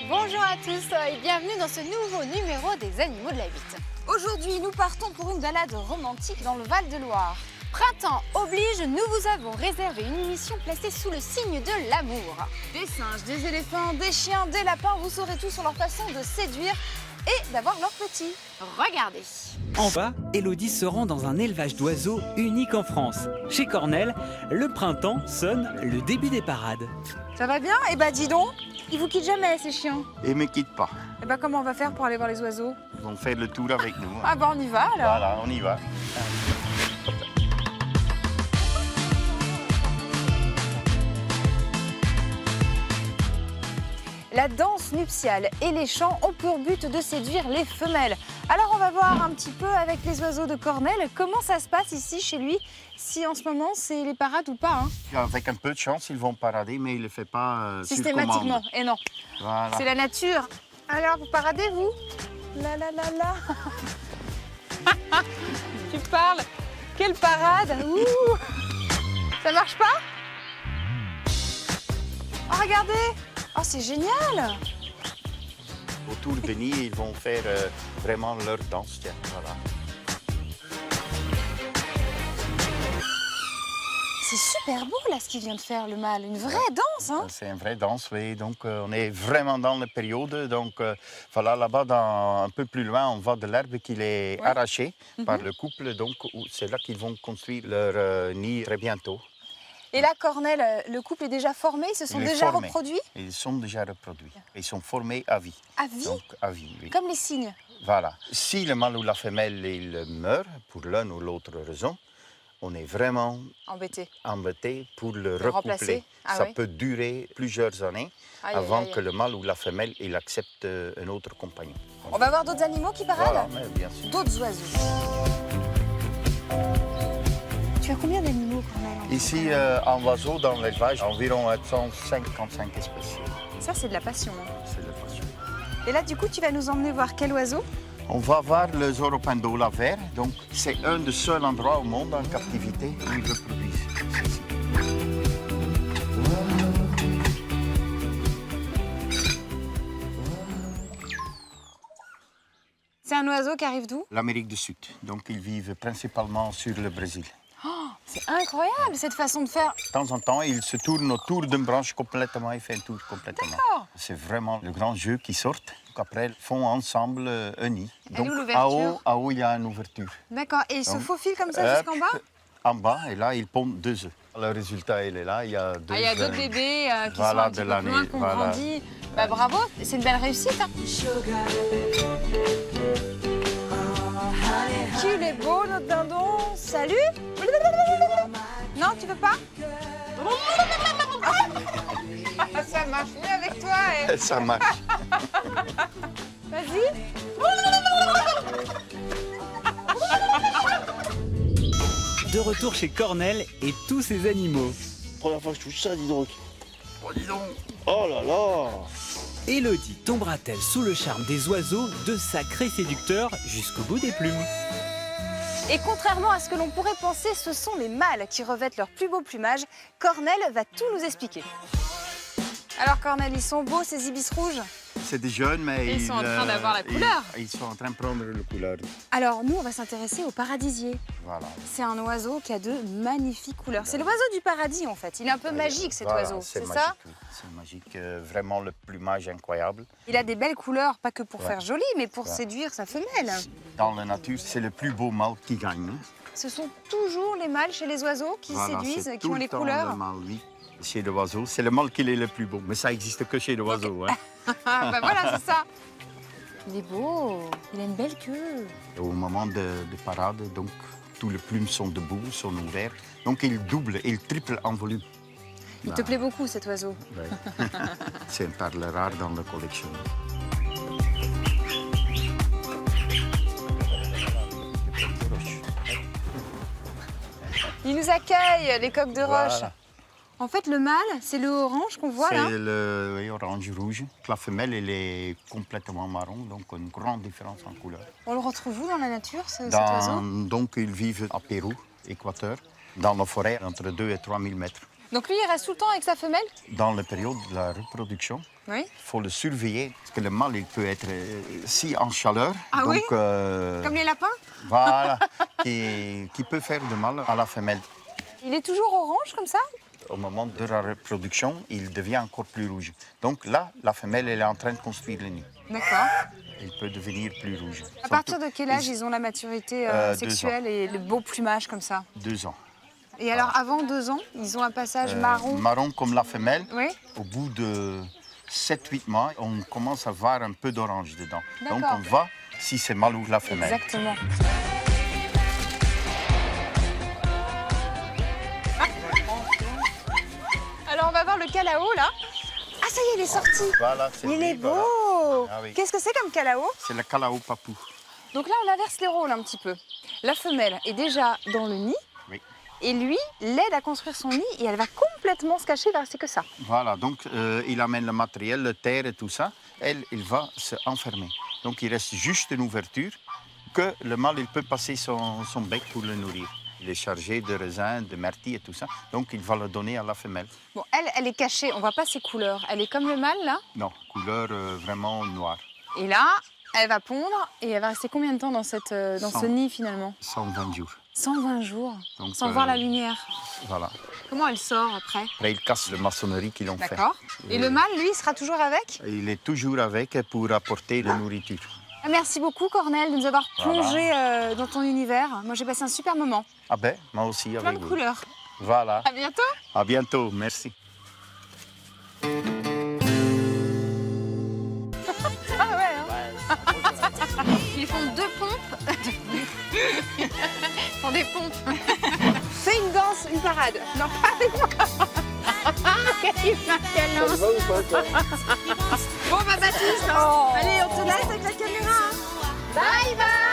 Bonjour à tous et bienvenue dans ce nouveau numéro des Animaux de la 8. Aujourd'hui, nous partons pour une balade romantique dans le Val-de-Loire. Printemps oblige, nous vous avons réservé une émission placée sous le signe de l'amour. Des singes, des éléphants, des chiens, des lapins, vous saurez tout sur leur façon de séduire et d'avoir leurs petits. Regardez. En bas, Élodie se rend dans un élevage d'oiseaux unique en France. Chez Cornell, le printemps sonne le début des parades. Ça va bien? Eh ben dis donc, ils vous quittent jamais ces chiens. Et ne me quitte pas. Eh ben comment on va faire pour aller voir les oiseaux? Ils vont faire le tour avec nous. Ah ben on y va alors. Voilà, on y va. La danse nuptiale et les chants ont pour but de séduire les femelles. Alors on va voir un petit peu avec les oiseaux de Cornell comment ça se passe ici chez lui, si en ce moment c'est les parades ou pas. Avec un peu de chance, ils vont parader, mais il ne le fait pas sur Systématiquement, commande. et non. Voilà. C'est la nature. Alors vous paradez vous? La la la la. Tu parles? Quelle parade! Ouh. Ça marche pas? Oh regardez! Oh, c'est génial! Autour de Denis, ils vont faire vraiment leur danse. Tiens, voilà. C'est super beau là ce qu'il vient de faire le mâle, une vraie danse hein? C'est une vraie danse, oui. Donc on est vraiment dans la période. Donc voilà, là-bas, un peu plus loin, on voit de l'herbe qui est arrachée par le couple. Donc c'est là qu'ils vont construire leur nid très bientôt. Et là, Cornell, le couple est déjà formé, ils se sont déjà reproduits? Ils sont déjà reproduits. Ils sont formés à vie. À vie? Donc à vie, oui. Comme les cygnes? Voilà. Si le mâle ou la femelle il meurt, pour l'une ou l'autre raison, on est vraiment embêté pour le recoupler. Ça peut durer plusieurs années avant que le mâle ou la femelle il accepte un autre compagnon. On va voir d'autres animaux qui paradent? Voilà, bien sûr. D'autres oiseaux. Tu as combien d'animaux, Cornell? Ici, en oiseau, dans l'élevage, environ 155 espèces. Ça, c'est de la passion. C'est la passion. Et là, du coup, tu vas nous emmener voir quel oiseau? On va voir le Zoropindola vert. Donc, c'est un des seuls endroits au monde en captivité où ils reproduisent. C'est un oiseau qui arrive d'où? L'Amérique du Sud. Donc, ils vivent principalement sur le Brésil. Oh, c'est incroyable cette façon de faire. De temps en temps, il se tourne autour d'une branche complètement, il fait un tour complètement. D'accord. C'est vraiment le grand jeu qui sort. Après, ils font ensemble un nid. Elle est où Donc, l'ouverture? à haut, il y a une ouverture. D'accord, et il se faufile comme ça jusqu'en bas? En bas, et là, ils pondent 2 œufs. Le résultat, il est là. Il y a deux il y a d'autres bébés qui voilà, sont un petit peu plus loin, qui ont grandi. Bah, bravo, c'est une belle réussite. Hein. Qu'il est beau, notre dindon. Salut. Non, tu veux pas? Ça marche mieux avec toi. Eh. Ça marche. Vas-y. De retour chez Cornell et tous ses animaux. Première fois que je touche ça, dis donc. Oh, dis donc. Oh là là. Élodie tombera-t-elle sous le charme des oiseaux, de sacrés séducteurs jusqu'au bout des plumes? Et contrairement à ce que l'on pourrait penser, ce sont les mâles qui revêtent leur plus beau plumage. Cornell va tout nous expliquer. Alors Cornell, ils sont beaux ces ibis rouges? C'est des jeunes, mais ils sont en train d'avoir la couleur. Ils sont en train de prendre la couleur. Alors nous, on va s'intéresser au paradisier. Voilà. C'est un oiseau qui a de magnifiques couleurs. C'est l'oiseau du paradis en fait. Il est un peu magique cet oiseau, c'est ça? C'est magique, vraiment le plumage incroyable. Il a des belles couleurs, pas que pour faire joli, mais pour séduire sa femelle. Dans la nature, c'est le plus beau mâle qui gagne. Ce sont toujours les mâles chez les oiseaux qui séduisent, qui ont les couleurs. Le mâle, oui. Chez l'oiseau, c'est le mâle qui est le plus beau, mais ça n'existe que chez l'oiseau. Hein. Bah voilà, c'est ça. Il est beau, il a une belle queue. Au moment de parade, donc, tous les plumes sont debout, sont ouverts. Donc il double, il triple en volume. Il te plaît beaucoup cet oiseau. Ouais. C'est un perle rare dans la collection. Il nous accueille, les coqs de roche. Voilà. En fait, le mâle, c'est le orange qu'on voit là. C'est le orange-rouge. La femelle, elle est complètement marron, donc une grande différence en couleur. On le retrouve où dans la nature, cet oiseau? Donc, ils vivent à Pérou, Équateur, dans la forêt, entre 2 et 3 000 mètres. Donc lui, il reste tout le temps avec sa femelle? Dans la période de la reproduction, Oui. il faut le surveiller parce que le mâle il peut être si en chaleur. Ah donc, oui Comme les lapins? Voilà, qui peut faire du mal à la femelle. Il est toujours orange comme ça? Au moment de la reproduction, il devient encore plus rouge. Donc là, la femelle elle est en train de construire le nid. D'accord. Il peut devenir plus rouge. À partir de quel âge ils ont la maturité sexuelle et le beau plumage comme ça? 2 ans. Et alors avant 2 ans, ils ont un passage marron? Marron comme la femelle. Oui. Au bout de 7-8 mois, on commence à voir un peu d'orange dedans. Donc D'accord. on voit si c'est mâle ou la femelle. Exactement. Alors on va voir le calao là. Ah ça y est, il est sorti. Voilà, c'est Il lui, est beau. voilà. Ah oui. Qu'est-ce que c'est comme calao? C'est le calao papou. Donc là on inverse les rôles un petit peu. La femelle est déjà dans le nid. Oui. Et lui l'aide à construire son nid et elle va complètement se cacher, il va rester que ça. Voilà, donc il amène le matériel, le terre et tout ça. Elle, il va se enfermer. Donc il reste juste une ouverture que le mâle il peut passer son bec pour le nourrir. Il est chargé de raisins, de myrtilles et tout ça. Donc il va le donner à la femelle. Bon, elle est cachée, on voit pas ses couleurs. Elle est comme le mâle là. Non, couleur vraiment noire. Et là, elle va pondre et elle va rester combien de temps dans ce nid finalement? 120 jours. 120 jours, Donc, sans voir la lumière. Voilà. Comment elle sort après? Après, il casse la maçonnerie qu'ils ont fait. D'accord. Et le mâle, lui, sera toujours avec? Il est toujours avec pour apporter la nourriture. Merci beaucoup, Cornel, de nous avoir plongé dans ton univers. Moi, j'ai passé un super moment. Ah ben, moi aussi Plein avec de vous. couleurs. Voilà. À bientôt. À bientôt, merci. Ah ouais, hein. Ils font 2 pompes. Ils font des pompes. Fais une danse, une parade. Non, pas avec moi. Quel câlin. Bon, bah Baptiste, allez, on te laisse avec la caméra. Bye bye.